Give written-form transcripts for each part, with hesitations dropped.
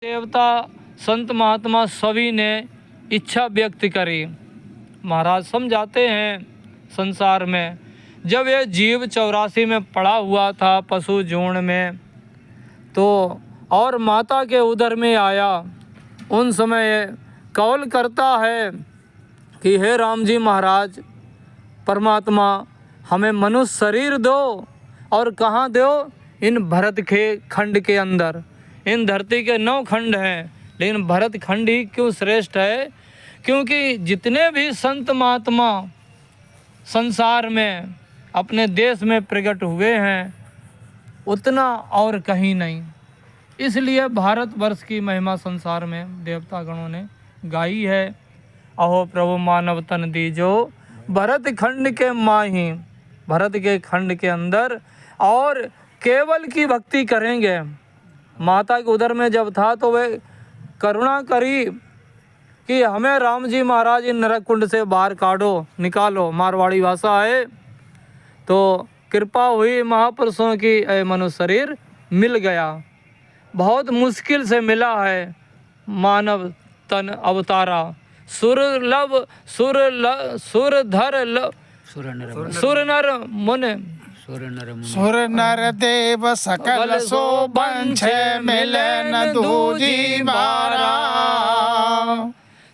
देवता संत महात्मा सभी ने इच्छा व्यक्त करी। महाराज समझाते हैं संसार में जब ये जीव 84 में पड़ा हुआ था पशु जोन में, तो और माता के उदर में आया, उन समय कौल करता है कि हे राम जी महाराज परमात्मा हमें मनुष्य शरीर दो, और कहाँ दो? इन भरत के खंड के अंदर। इन धरती के 9 खंड हैं, लेकिन भरत खंड ही क्यों श्रेष्ठ है? क्योंकि जितने भी संत महात्मा संसार में अपने देश में प्रकट हुए हैं उतना और कहीं नहीं। इसलिए भारतवर्ष की महिमा संसार में देवता गणों ने गाई है। अहो प्रभु मानव तन दीजो भरत खंड के माही, भरत के खंड के अंदर, और केवल की भक्ति करेंगे। माता के उदर में जब था तो वे करुणा करी कि हमें राम जी महाराज इन नरक कुंड से बाहर काढ़ो, निकालो, मारवाड़ी भाषा है। तो कृपा हुई महापुरुषों की, मनुष्य शरीर मिल गया। बहुत मुश्किल से मिला है मानव तन अवतारा। सुरलभ सुर नर मुन सुर नर देव सकल सो बंछे मिलन दूजी बारा।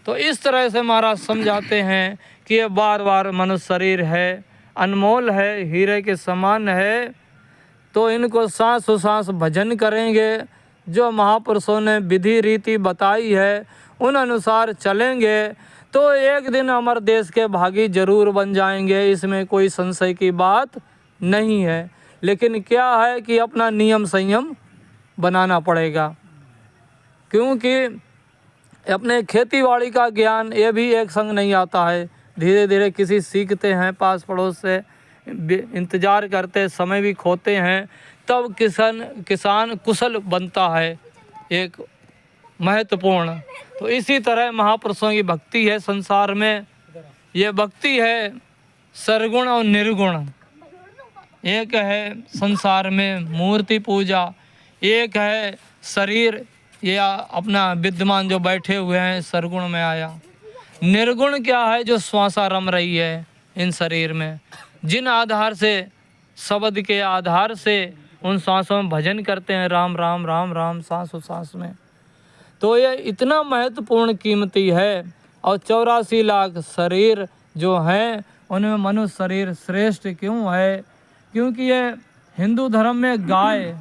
तो इस तरह से महाराज समझाते हैं कि ये बार बार मनुष्य शरीर है, अनमोल है, हीरे के समान है। तो इनको सांस सांस भजन करेंगे, जो महापुरुषों ने विधि रीति बताई है उन अनुसार चलेंगे तो एक दिन अमर देश के भागी जरूर बन जाएंगे। इसमें कोई संशय की बात नहीं है। लेकिन क्या है कि अपना नियम संयम बनाना पड़ेगा, क्योंकि अपने खेतीबाड़ी का ज्ञान ये भी एक संग नहीं आता है। धीरे धीरे किसी सीखते हैं, पास पड़ोस से इंतज़ार करते, समय भी खोते हैं, तब किसान कुशल बनता है एक महत्वपूर्ण। तो इसी तरह महापुरुषों की भक्ति है संसार में। ये भक्ति है सरगुण और निर्गुण। एक है संसार में मूर्ति पूजा, एक है शरीर या अपना विद्यमान जो बैठे हुए हैं सरगुण में आया। निर्गुण क्या है? जो श्वासा रम रही है इन शरीर में, जिन आधार से शब्द के आधार से उन सांसों में भजन करते हैं, राम राम राम राम सांसों सांस में। तो ये इतना महत्वपूर्ण कीमती है। और 84 लाख शरीर जो हैं उनमें मनुष्य शरीर श्रेष्ठ क्यों है? क्योंकि ये हिंदू धर्म में गाय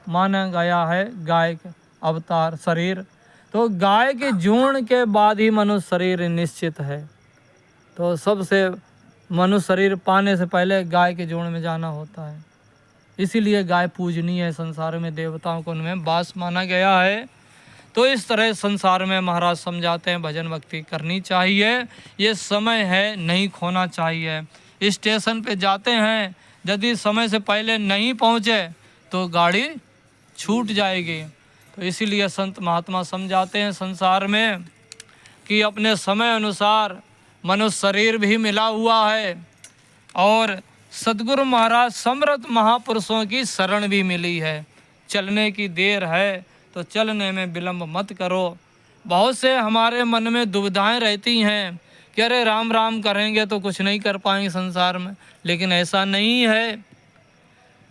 माना गया है, गाय का अवतार शरीर। तो गाय के जूण के बाद ही मनुष्य शरीर निश्चित है। तो सबसे मनुष्य शरीर पाने से पहले गाय के जूण में जाना होता है। इसीलिए गाय पूजनीय है संसार में, देवताओं को उनमें वास माना गया है। तो इस तरह संसार में महाराज समझाते हैं भजन भक्ति करनी चाहिए। ये समय है, नहीं खोना चाहिए। स्टेशन पे जाते हैं, यदि समय से पहले नहीं पहुँचे तो गाड़ी छूट जाएगी। तो इसीलिए संत महात्मा समझाते हैं संसार में कि अपने समय अनुसार मनुष्य शरीर भी मिला हुआ है, और सद्गुरु महाराज समर्थ महापुरुषों की शरण भी मिली है। चलने की देर है तो चलने में विलंब मत करो। बहुत से हमारे मन में दुविधाएं रहती हैं कि अरे राम राम करेंगे तो कुछ नहीं कर पाएंगे संसार में, लेकिन ऐसा नहीं है।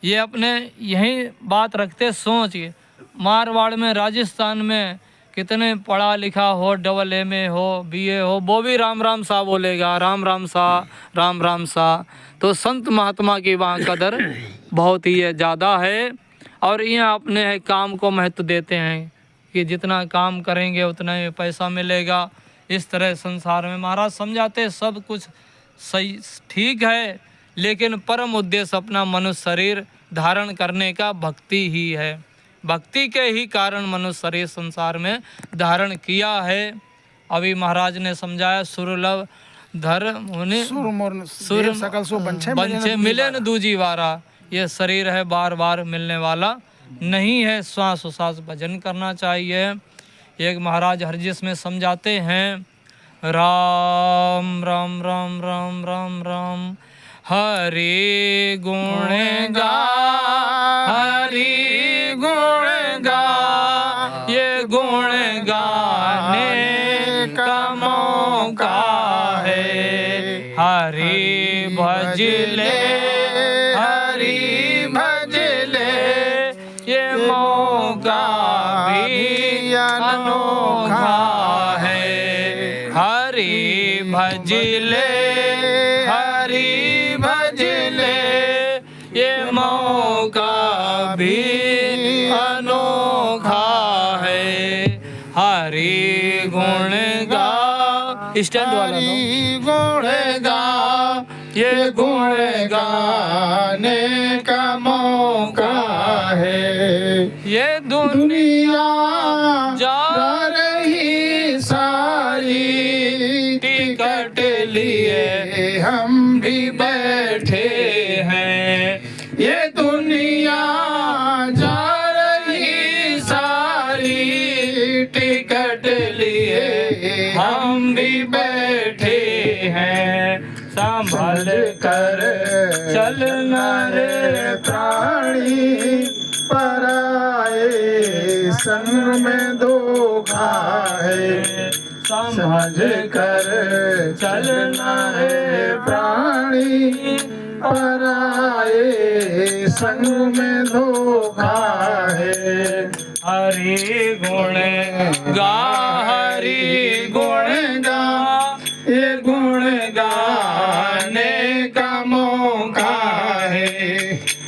ये अपने यही बात रखते सोचिए, मारवाड़ में, राजस्थान में कितने पढ़ा लिखा हो, AA हो, BA हो, वो भी राम राम सा बोलेगा, राम राम सा, राम राम सा। तो संत महात्मा की वहाँ कदर बहुत ही ज़्यादा है। और यहाँ अपने काम को महत्व देते हैं कि जितना काम करेंगे उतना ही पैसा मिलेगा। इस तरह संसार में महाराज समझाते सब कुछ सही ठीक है, लेकिन परम उद्देश्य अपना मनुष्य शरीर धारण करने का भक्ति ही है। भक्ति के ही कारण मनुष्य शरीर संसार में धारण किया है। अभी महाराज ने समझाया सुरलभ धर सुर सकल सो बंछे मिले न दूजी बारा। ये शरीर है बार बार मिलने वाला नहीं है। श्वास उश्वास भजन करना चाहिए। एक महाराज हरजिस में समझाते हैं, राम राम राम राम राम राम हरि गुण गा, हरि गुण गा, ये गुण गाने का मौका है। हरि भज ले, हरि भज ले, ये मौका भी अनोखा है। हरि भज ले, हरि भज ले, ये मौका भी अनोखा है। हरि गुण गा, स्टैंड वाला नो। गुण गा, ये गुण गाने का मौका है। ये दुनिया जा जा रही सारी, टिकट लिए हम भी बैठे हैं। ये दुनिया जा रही सारी, टिकट लिए हम भी बैठे हैं। संभल कर चलना रे प्राणी, पराए संग में धोखा है। समझ कर चलना रे प्राणी, पराए संग में धोखा है। हरि गुण गा, हरि गुण गा, ये गुण गाने का मौका है।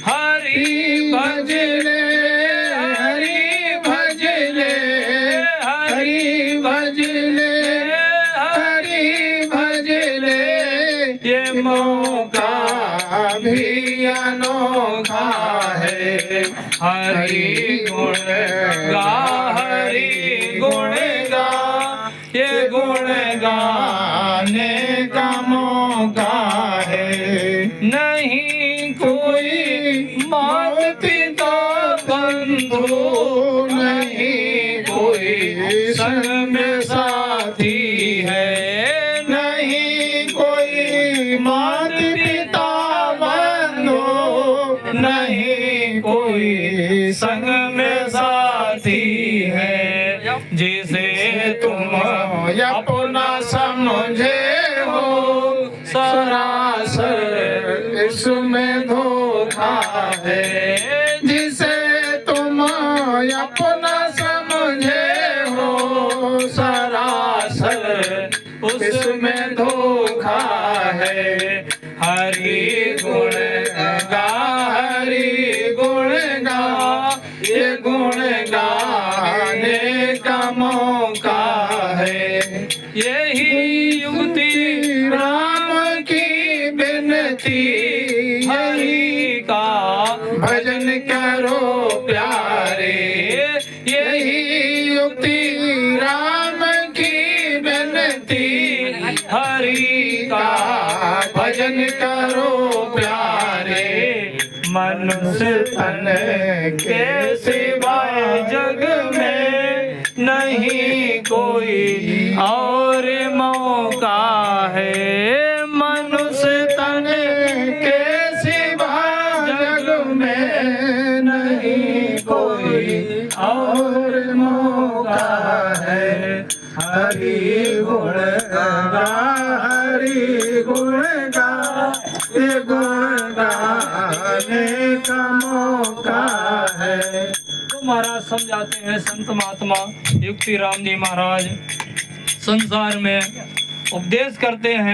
हरि भज ले, हरि भज ले, हरि भज ले, हरि भज ले, ये मौका भी अनोखा है। हरि गुण गा, हरि गुण गा, ये गुण गाने का मौका है। नहीं कोई मात पिता बंधु, नहीं कोई संग में साथी है। नहीं कोई मात पिता बंधु, नहीं कोई संग में साथी है। जिसे तुम अपना समझे हो, सरासर इसमें धोखा है। जिसे तुम अपना समझे हो, सरासर उसमें धोखा है। हरि गुण गा, हरि गुण गा, ये गुण गाने का मौका है। यही युक्ति राम की विनती, हरि का भजन करो प्यारे। यही युक्ति राम की विनती, हरि का भजन करो प्यारे। मनुष्य तन के सिवाय जग में नहीं कोई और मौका है। मनुष्य तन के सिवा जग में नहीं कोई और मौका है। हरि गुण गा, हरि गुण गा, ये गुण गाने का मौका है। तो महाराज समझाते हैं, संत महात्मा युक्ति राम जी महाराज संसार में उपदेश करते हैं।